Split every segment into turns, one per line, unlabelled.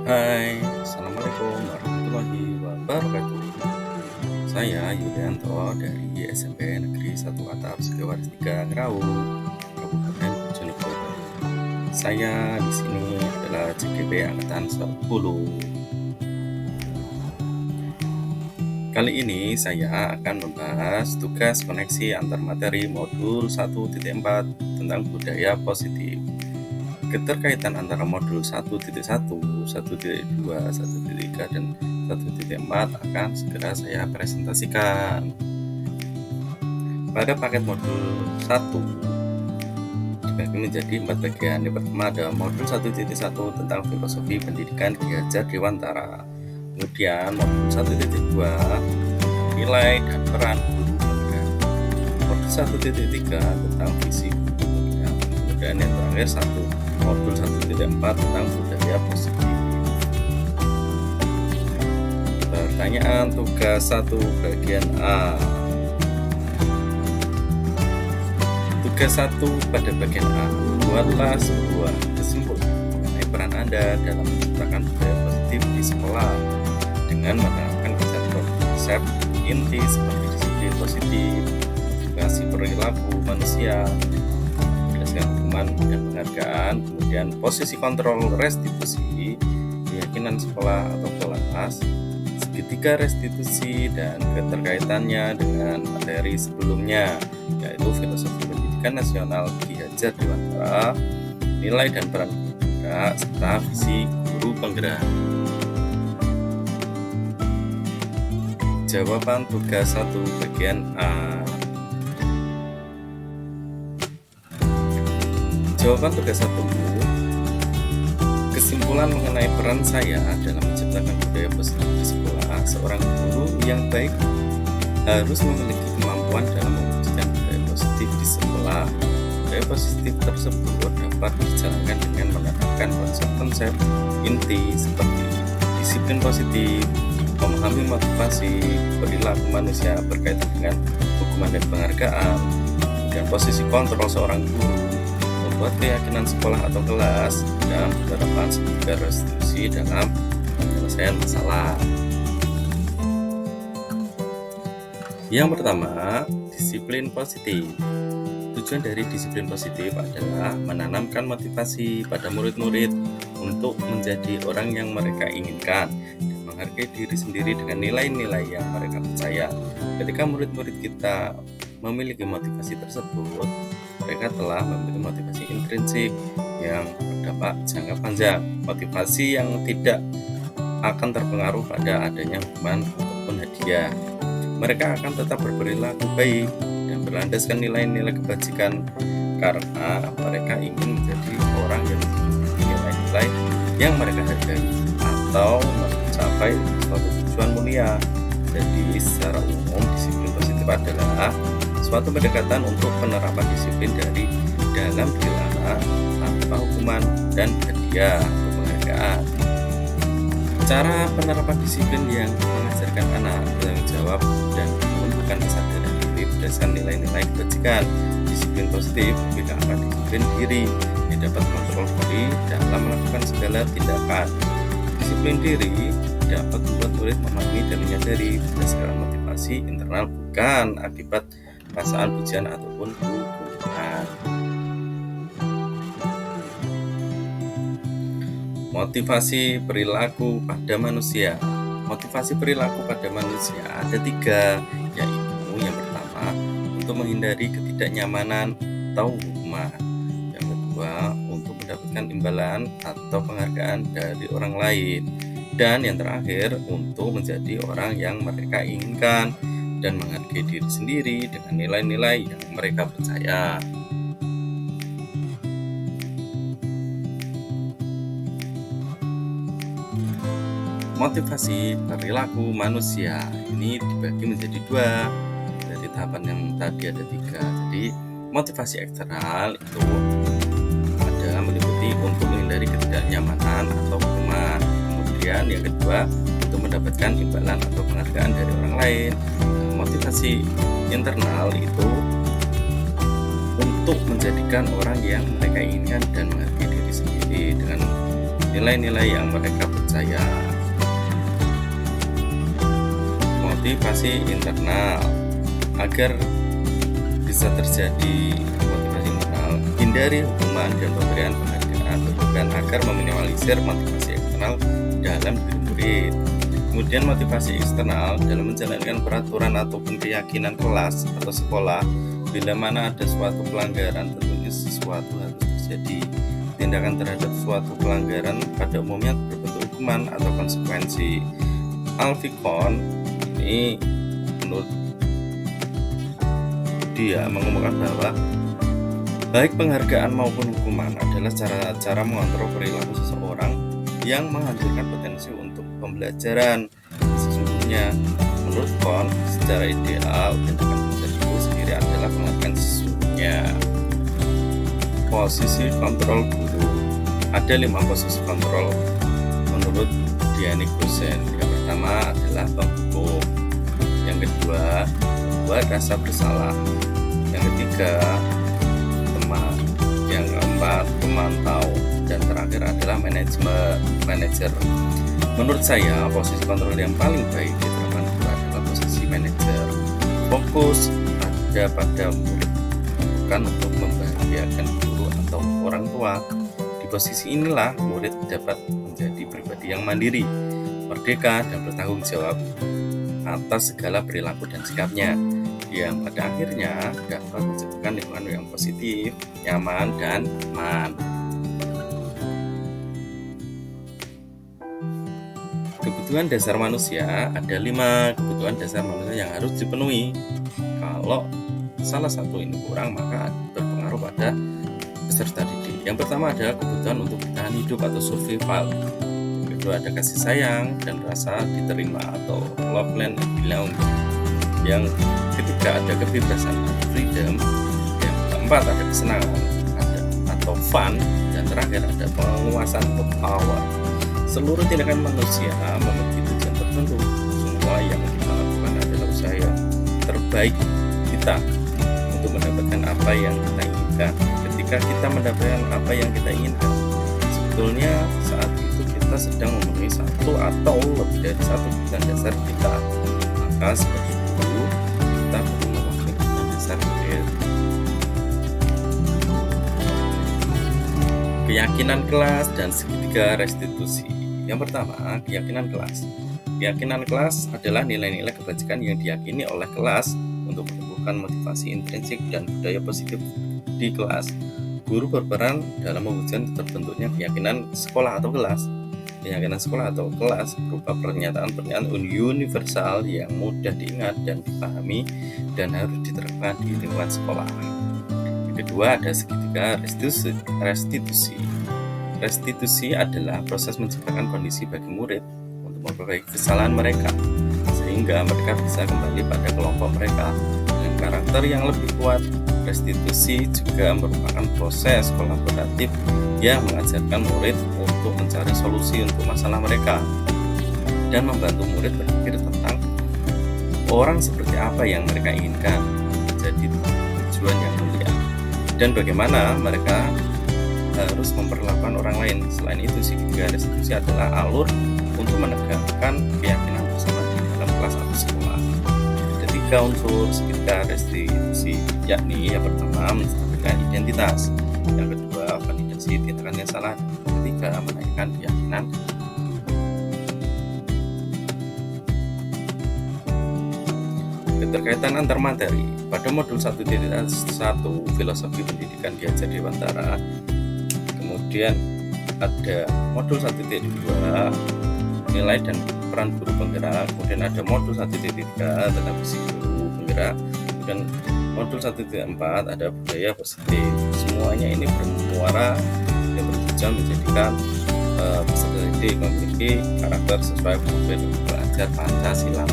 Hai, Assalamualaikum warahmatullahi wabarakatuh. Saya Yulianto dari SMP Negeri 1 Atap Segawaras 3 Ngerawu, Kabupaten Bojonegoro. Saya di sini adalah CGP Angkatan 10. Kali ini saya akan membahas tugas koneksi antar materi modul 1.4 tentang budaya positif. Keterkaitan antara modul 1.1, 1.2, 1.3, dan 1.4 akan segera saya presentasikan. Pada paket modul 1 dibagi menjadi 4 bagian. Yang pertama ada modul 1.1 tentang filosofi pendidikan Ki Hajar Dewantara. Kemudian modul 1.2 nilai dan peran guru penggerak. Modul 1.3 tentang visi guru penggerak. Kemudian yang terakhir modul 1.4 tentang budaya positif. Pertanyaan tugas 1 bagian A. Tugas 1 pada bagian A, buatlah sebuah kesimpulan mengenai peran Anda dalam menciptakan budaya positif di sekolah dengan menerapkan konsep inti seperti disiplin positif, edukasi perilaku manusia, hukuman dan penghargaan, kemudian posisi kontrol restitusi, keyakinan sekolah atau kelas, segitiga restitusi dan keterkaitannya dengan materi sebelumnya, yaitu filosofi pendidikan nasional Ki Hajar Dewantara, nilai dan peran guru penggerak, serta visi guru penggerak. Jawaban tugas 1 bagian A. Jawaban tugas 1, kesimpulan mengenai peran saya dalam menciptakan budaya positif di sekolah. Seorang guru yang baik harus memiliki kemampuan dalam mewujudkan budaya positif di sekolah. Budaya positif tersebut dapat dijalankan dengan menerapkan konsep-konsep inti seperti disiplin positif, memahami motivasi perilaku manusia berkaitan dengan hukuman dan penghargaan, dan posisi kontrol seorang guru, membuat keyakinan sekolah atau kelas, dan penerapan segitiga restitusi dalam penyelesaian masalah. Yang pertama, disiplin positif. Tujuan dari disiplin positif adalah menanamkan motivasi pada murid-murid untuk menjadi orang yang mereka inginkan dan menghargai diri sendiri dengan nilai-nilai yang mereka percaya. Ketika murid-murid kita memiliki motivasi tersebut, mereka telah memiliki motivasi intrinsik yang berdampak jangka panjang, motivasi yang tidak akan terpengaruh pada adanya hukuman ataupun hadiah. Mereka akan tetap berperilaku baik dan berlandaskan nilai-nilai kebajikan karena mereka ingin menjadi orang yang memiliki nilai-nilai yang mereka hargai atau mencapai suatu tujuan mulia. Jadi secara umum disiplin positif adalah suatu pendekatan untuk penerapan disiplin dari dalam dilarang tanpa hukuman dan hadiah atau penghargaan. Cara penerapan disiplin yang mengajarkan anak bertanggung jawab dan menumbuhkan kesadaran diri berdasarkan nilai-nilai kebajikan. Disiplin positif bila akan disiplin diri yang dapat mengontrol diri dalam melakukan segala tindakan. Disiplin diri dapat membuat murid memahami dan menyadari berdasarkan motivasi internal, bukan akibat perasaan pujian ataupun hukuman. Motivasi perilaku pada manusia. Motivasi perilaku pada manusia ada 3, yaitu yang pertama untuk menghindari ketidaknyamanan atau hukuman, yang kedua untuk mendapatkan imbalan atau penghargaan dari orang lain, dan yang terakhir untuk menjadi orang yang mereka inginkan dan menghargai diri sendiri dengan nilai-nilai yang mereka percaya. Motivasi perilaku manusia ini dibagi menjadi 2. Dari tahapan yang tadi ada 3. Jadi motivasi eksternal itu ada meliputi untuk menghindari ketidaknyamanan atau hukuman. Kemudian yang kedua untuk mendapatkan imbalan atau penghargaan dari orang lain. Motivasi internal itu untuk menjadikan orang yang mereka inginkan dan menghargai diri sendiri dengan nilai-nilai yang mereka percaya. Motivasi internal. Agar bisa terjadi motivasi internal, hindari hukuman dan pemberian penghargaan berlebihan agar meminimalisir motivasi eksternal dalam diri murid. Kemudian motivasi eksternal dalam menjalankan peraturan ataupun keyakinan kelas atau sekolah. Bila mana ada suatu pelanggaran, tentunya sesuatu harus terjadi. Tindakan terhadap suatu pelanggaran pada umumnya berbentuk hukuman atau konsekuensi. Alfikon ini menurut dia mengemukakan bahwa baik penghargaan maupun hukuman adalah cara-cara mengontrol perilaku seseorang yang menghancurkan potensi untuk pembelajaran. Sesungguhnya menurut Kohn, secara ideal tindakan itu sendiri adalah penghargaan sesungguhnya. Posisi kontrol guru. Ada 5 posisi kontrol menurut Diani Gosen. Yang pertama adalah penghukum, yang kedua membuat rasa bersalah, yang ketiga teman, yang keempat pemantau, dan terakhir adalah manajer. Menurut saya posisi kontrol yang paling baik diterapkan adalah posisi manajer. Fokus ada pada murid, bukan untuk membahagiakan guru atau orang tua. Di posisi inilah murid dapat menjadi pribadi yang mandiri, merdeka, dan bertanggung jawab atas segala perilaku dan sikapnya, yang pada akhirnya dapat menciptakan lingkungan yang positif, nyaman, dan aman. Kebutuhan dasar manusia. Ada 5 kebutuhan dasar manusia yang harus dipenuhi. Kalau salah satu ini kurang, maka berpengaruh pada peserta didik. Yang pertama adalah kebutuhan untuk bertahan hidup atau survival. Yang kedua ada kasih sayang dan rasa diterima atau love and belong. Yang ketiga ada kebebasan atau freedom. Yang keempat ada kesenangan atau fun. Dan terakhir ada penguasaan atau power. Seluruh tindakan manusia memiliki tujuan tertentu. Semua yang kita lakukan adalah usaha yang terbaik kita untuk mendapatkan apa yang kita inginkan. Ketika kita mendapatkan apa yang kita inginkan, sebetulnya saat itu kita sedang memenuhi satu atau lebih dari satu kebutuhan dasar kita. Maka sebagai guru, kita perlu mewakili kebutuhan dasar murid. Keyakinan kelas dan segitiga restitusi. Yang pertama, keyakinan kelas. Keyakinan kelas adalah nilai-nilai kebajikan yang diyakini oleh kelas untuk menumbuhkan motivasi intrinsik dan budaya positif di kelas. Guru berperan dalam mewujudkan terbentuknya keyakinan sekolah atau kelas. Keyakinan sekolah atau kelas berupa pernyataan-pernyataan universal yang mudah diingat dan dipahami dan harus diterapkan di lingkungan sekolah. Yang kedua ada segitiga restitusi. Restitusi adalah proses menciptakan kondisi bagi murid untuk memperbaiki kesalahan mereka sehingga mereka bisa kembali pada kelompok mereka dengan karakter yang lebih kuat. Restitusi juga merupakan proses kolaboratif yang mengajarkan murid untuk mencari solusi untuk masalah mereka dan membantu murid berpikir tentang orang seperti apa yang mereka inginkan menjadi tujuan yang mulia dan bagaimana mereka harus memperlakukan orang lain. Selain itu, segitiga restitusi adalah alur untuk menegakkan keyakinan bersama di dalam kelas atau sekolah. Ada 3 unsur segitiga restitusi, yakni yang pertama menstabilkan identitas, yang kedua validasi tindakan yang salah, yang ketiga menaikkan keyakinan. Keterkaitan antar materi. Pada modul 1.1 filosofi pendidikan diajar Dewantara, kemudian ada modul 1.2 nilai dan peran guru penggerak, kemudian ada modul 1.3 tentang visi guru penggerak, kemudian modul 1.4 ada budaya positif. Semuanya ini bermuara yang bertujuan menjadikan peserta didik memiliki karakter sesuai profil belajar Pancasila.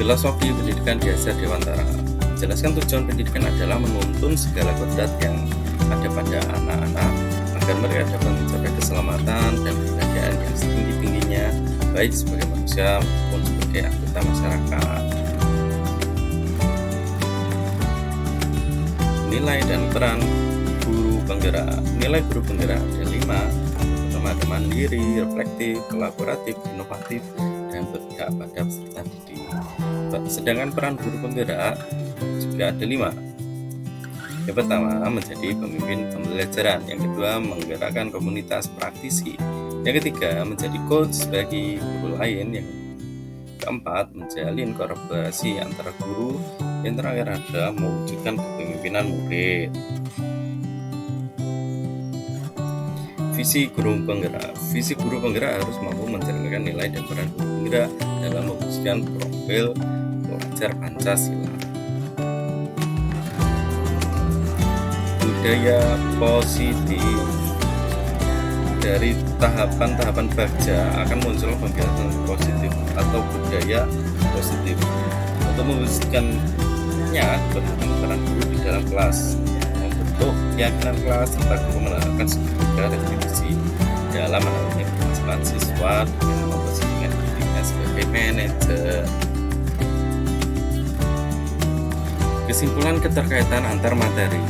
Filosofi pendidikan diajar Dewantara menjelaskan tujuan pendidikan adalah menuntun segala kodrat yang ada pada anak-anak agar mereka dapat mencapai keselamatan dan kebahagiaan yang setinggi-tingginya, baik sebagai manusia maupun sebagai anggota masyarakat. Nilai dan peran guru penggerak. penggerak. Nilai guru penggerak ada 5. Pertama ada mandiri, reflektif, kolaboratif, inovatif, dan berpihak pada peserta didik. Sedangkan peran guru penggerak juga ada 5. Yang pertama menjadi pemimpin pembelajaran, yang kedua menggerakkan komunitas praktisi, yang ketiga menjadi coach bagi guru lain, yang keempat menjalin kolaborasi antara guru, yang terakhir adalah mewujudkan kepemimpinan murid. Visi guru penggerak. Visi guru penggerak harus mampu menjalankan nilai dan peran guru penggerak dalam mewujudkan profil pelajar Pancasila. Budaya positif. Dari tahapan-tahapan Bagja akan muncul pembiasan positif atau budaya positif. Untuk mewujudkannya diperlukan peran guru di dalam kelas, membentuk keyakinan kelas serta guru menerapkan sebuah restitusi dalam menangani permasalahan siswa dengan memposisikan dirinya sebagai manajer. Kesimpulan keterkaitan antar materi.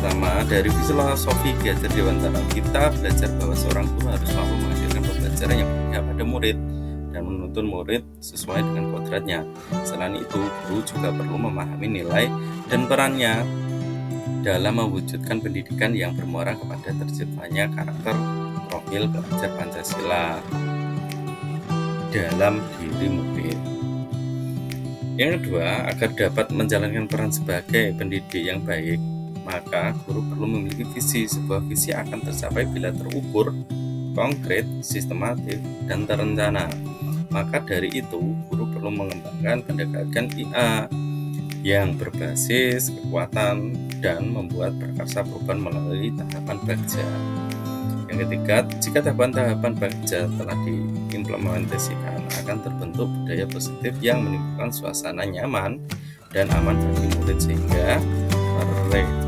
Pertama, dari filosofi Ki-Hajar Dewantara, kita belajar bahwa seorang guru harus mampu menghadirkan pembelajaran yang berpihak pada murid dan menuntun murid sesuai dengan kodratnya. Selain itu, guru juga perlu memahami nilai dan perannya dalam mewujudkan pendidikan yang bermuara kepada terciptanya karakter profil pelajar Pancasila dalam diri murid. Yang kedua, agar dapat menjalankan peran sebagai pendidik yang baik, maka guru perlu memiliki visi. Sebuah visi akan tercapai bila terukur, konkret, sistematif, dan terencana. Maka dari itu, guru perlu mengembangkan pendekatan IA yang berbasis kekuatan dan membuat prakarsa perubahan melalui tahapan Bagja. Yang ketiga, jika tahapan-tahapan Bagja telah diimplementasikan, akan terbentuk budaya positif yang menimbulkan suasana nyaman dan aman bagi murid, sehingga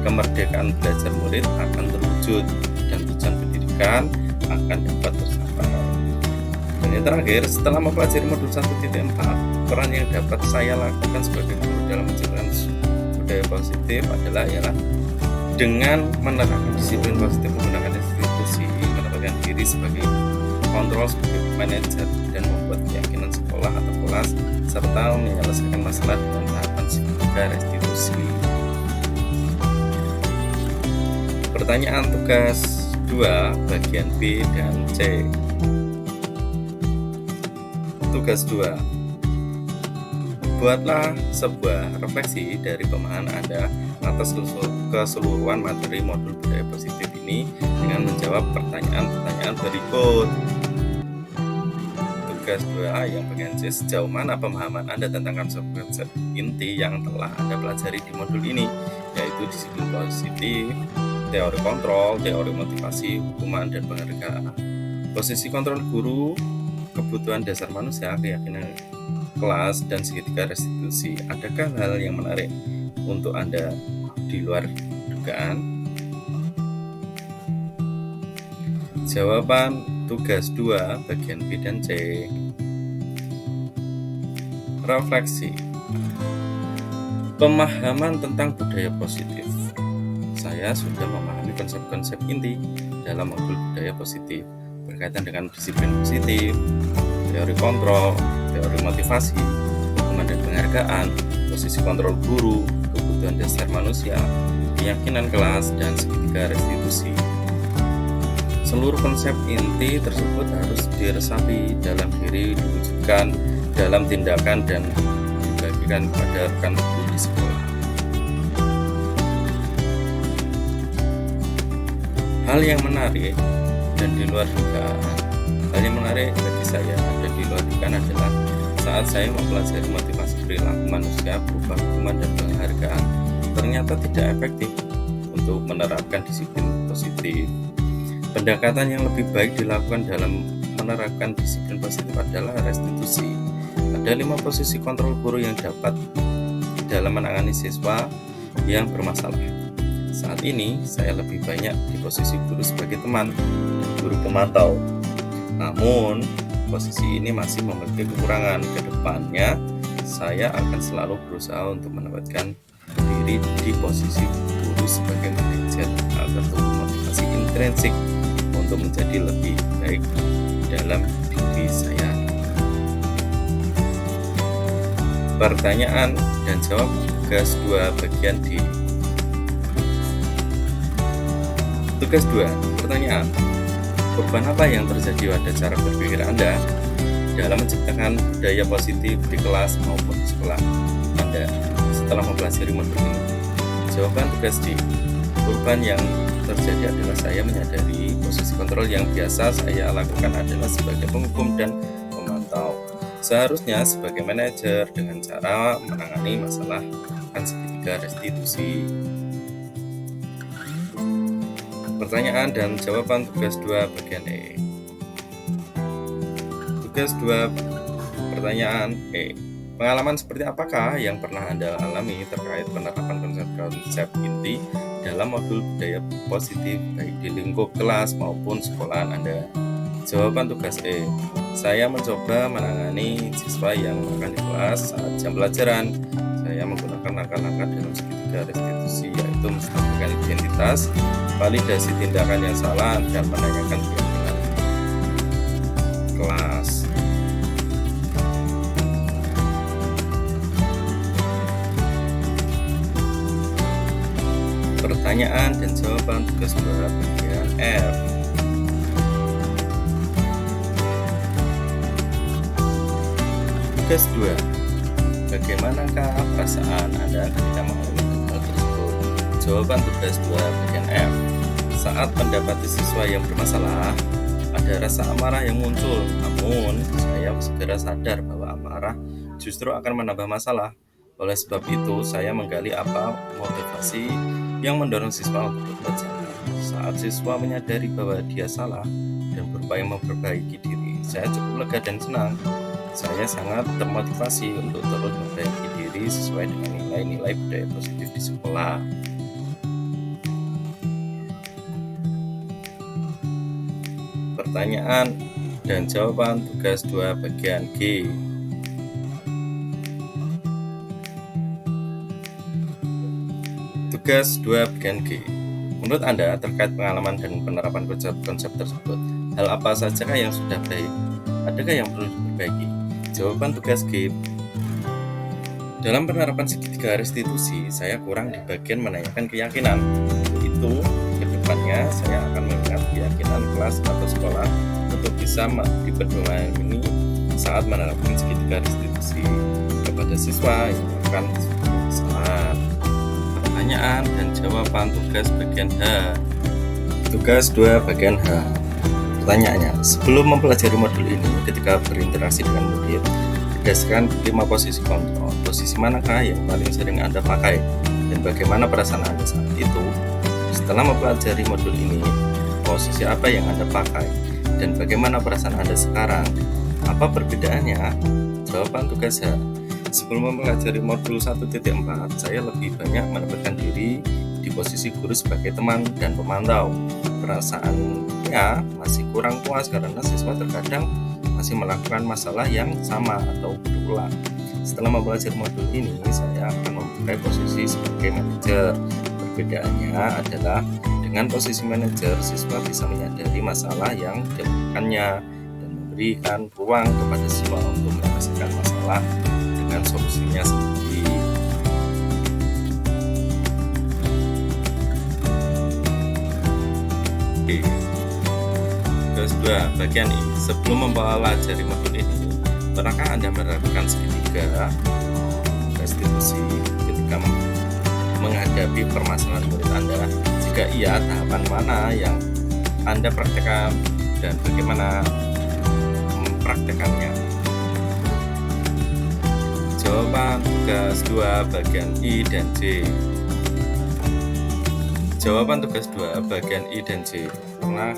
kemerdekaan belajar murid akan terwujud dan tujuan pendidikan akan dapat tercapai. Dan yang terakhir, setelah mempelajari modul 1.4, peran yang dapat saya lakukan sebagai guru dalam menjalankan budaya positif adalah dengan menerapkan disiplin positif, menggunakan institusi, menempatkan diri sebagai kontrol sebagai manajer, dan membuat keyakinan sekolah atau kelas, serta menyelesaikan masalah dengan tahapan sebagai restitusi. Pertanyaan tugas 2 bagian B dan C. Tugas 2. Buatlah sebuah refleksi dari pemahaman Anda atas keseluruhan materi modul budaya positif ini dengan menjawab pertanyaan-pertanyaan berikut. Tugas 2 yang bagian C, sejauh mana pemahaman Anda tentang konsep inti yang telah Anda pelajari di modul ini, yaitu disiplin positif, teori kontrol, teori motivasi, hukuman, dan penghargaan. Posisi kontrol guru, kebutuhan dasar manusia, keyakinan kelas, dan segitiga restitusi. Adakah hal yang menarik untuk Anda di luar dugaan? Jawaban tugas 2 bagian B dan C. Refleksi. Pemahaman tentang budaya positif. Saya sudah memahami konsep-konsep inti dalam modul budaya positif berkaitan dengan disiplin positif, teori kontrol, teori motivasi, hukuman dan penghargaan, posisi kontrol guru, kebutuhan dasar manusia, keyakinan kelas, dan segitiga restitusi. Seluruh konsep inti tersebut harus diresapi dalam diri, diwujudkan dalam tindakan, dan dibagikan kepada rekan guru di sekolah. Hal yang menarik dan di luar dugaan. Hal yang menarik bagi saya dan di luar dugaan adalah saat saya mempelajari motivasi perilaku manusia, berupa hukuman dan penghargaan, ternyata tidak efektif untuk menerapkan disiplin positif. Pendekatan yang lebih baik dilakukan dalam menerapkan disiplin positif adalah restitusi. Ada 5 posisi kontrol guru yang dapat dalam menangani siswa yang bermasalah. Saat ini, saya lebih banyak di posisi guru sebagai teman dan guru pemantau. Namun, posisi ini masih memiliki kekurangan. Kedepannya, saya akan selalu berusaha untuk menempatkan diri di posisi guru sebagai manajer agar motivasi intrinsik untuk menjadi lebih baik dalam diri saya. Pertanyaan dan jawab tugas 2 bagian D. Tugas 2, pertanyaan. Beban apa yang terjadi pada cara berpikir Anda dalam menciptakan budaya positif di kelas maupun di sekolah Anda setelah mempelajari modul ini? Jawaban tugas D. Beban yang terjadi adalah saya menyadari posisi kontrol yang biasa saya lakukan adalah sebagai penghukum dan pemantau. Seharusnya sebagai manajer dengan cara menangani masalah segitiga restitusi. Pertanyaan dan jawaban tugas 2 bagian E. Tugas 2 pertanyaan E. Pengalaman seperti apakah yang pernah Anda alami terkait penerapan konsep inti dalam modul budaya positif baik di lingkup kelas maupun sekolahan Anda? Jawaban tugas E. Saya mencoba menangani siswa yang makan di kelas saat jam pelajaran. Saya menggunakan langkah-langkah dalam segitiga restitusi, yaitu menstabilkan identitas, validasi tindakan yang salah, dan menanyakan keyakinan kelas. Pertanyaan dan jawaban tugas 2 bagian F. Tugas 2. Bagaimanakah perasaan Anda ketika mengalami hal tersebut? Jawaban tugas 2 bagian F. Saat mendapati siswa yang bermasalah, ada rasa amarah yang muncul. Namun, saya segera sadar bahwa amarah justru akan menambah masalah. Oleh sebab itu, saya menggali apa motivasi yang mendorong siswa untuk belajar. Saat siswa menyadari bahwa dia salah dan berupaya memperbaiki diri, saya cukup lega dan senang. Saya sangat termotivasi untuk terus memperbaiki diri sesuai dengan nilai-nilai budaya positif di sekolah. Pertanyaan dan jawaban tugas 2 bagian G. Tugas 2 bagian G. Menurut Anda terkait pengalaman dan penerapan konsep tersebut, hal apa saja yang sudah baik? Adakah yang perlu diperbaiki? Jawaban tugas G. Dalam penerapan segitiga restitusi, saya kurang di bagian menanyakan keyakinan. Itu kedepannya saya akan mengingat keyakinan kelas atau sekolah untuk bisa dipedomani saat menerapkan segitiga restitusi kepada siswa yang melakukan kesalahan. Pertanyaan dan jawaban tugas bagian H. Tugas 2 bagian H. Pertanyaannya, sebelum mempelajari modul ini, ketika berinteraksi dengan murid, berdasarkan 5 posisi kontrol, posisi manakah yang paling sering Anda pakai, dan bagaimana perasaan Anda saat itu? Setelah mempelajari modul ini, posisi apa yang Anda pakai, dan bagaimana perasaan Anda sekarang? Apa perbedaannya? Jawaban tugas H. Sebelum mempelajari modul 1.4, saya lebih banyak menempatkan diri di posisi guru sebagai teman dan pemantau. Perasaannya masih kurang puas karena siswa terkadang masih melakukan masalah yang sama atau berulang. Setelah mempelajari modul ini, saya akan memakai posisi sebagai manajer. Perbedaannya adalah dengan posisi manajer, siswa bisa menyadari masalah yang ditemukannya dan memberikan ruang kepada siswa untuk menyelesaikan masalah dengan solusinya sendiri. Tugas 2 bagian I. Sebelum mempelajari modul ini, pernahkah Anda menerapkan segitiga restitusi ketika menghadapi permasalahan murid Anda? Jika iya, tahapan mana yang Anda praktekkan dan bagaimana mempraktekannya? Jawaban tugas 2 bagian I dan J. Jawaban tugas 2 bagian I dan J. Pernah,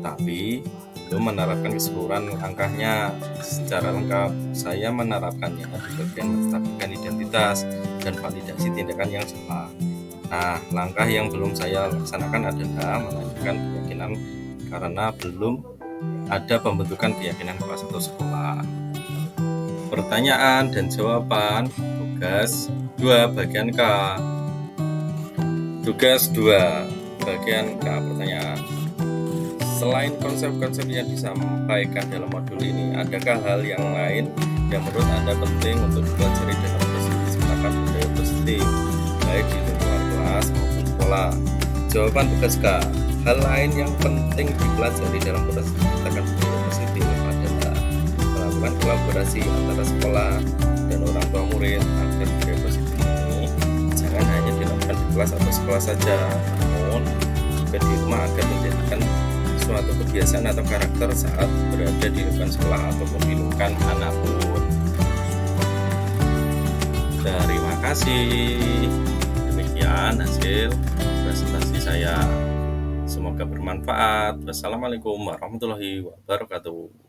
tapi belum menerapkan keseluruhan langkahnya secara lengkap. Saya menerapkannya di bagian menstabilkan identitas dan validasi tindakan yang salah. Nah, langkah yang belum saya laksanakan adalah menanyakan keyakinan karena belum ada pembentukan keyakinan kelas atau sekolah. Pertanyaan dan jawaban tugas 2 bagian K. Tugas 2 bagian K pertanyaan. Selain konsep-konsep yang disampaikan dalam modul ini, adakah hal yang lain yang menurut Anda penting untuk dipelajari dalam proses menciptakan budaya positif, baik di lingkungan kelas maupun sekolah? Jawaban tugas K. Hal lain yang penting dipelajari dalam proses menciptakan budaya positif adalah melakukan kolaborasi antara sekolah dan orang tua murid agar budaya positif ini jangan hanya dilakukan di kelas atau sekolah saja, namun juga di rumah agar menjadikan suatu kebiasaan atau karakter saat berada di lingkungan sekolah ataupun di lingkungan manapun. Terima kasih. Demikian hasil presentasi saya. Semoga bermanfaat. Wassalamualaikum warahmatullahi wabarakatuh.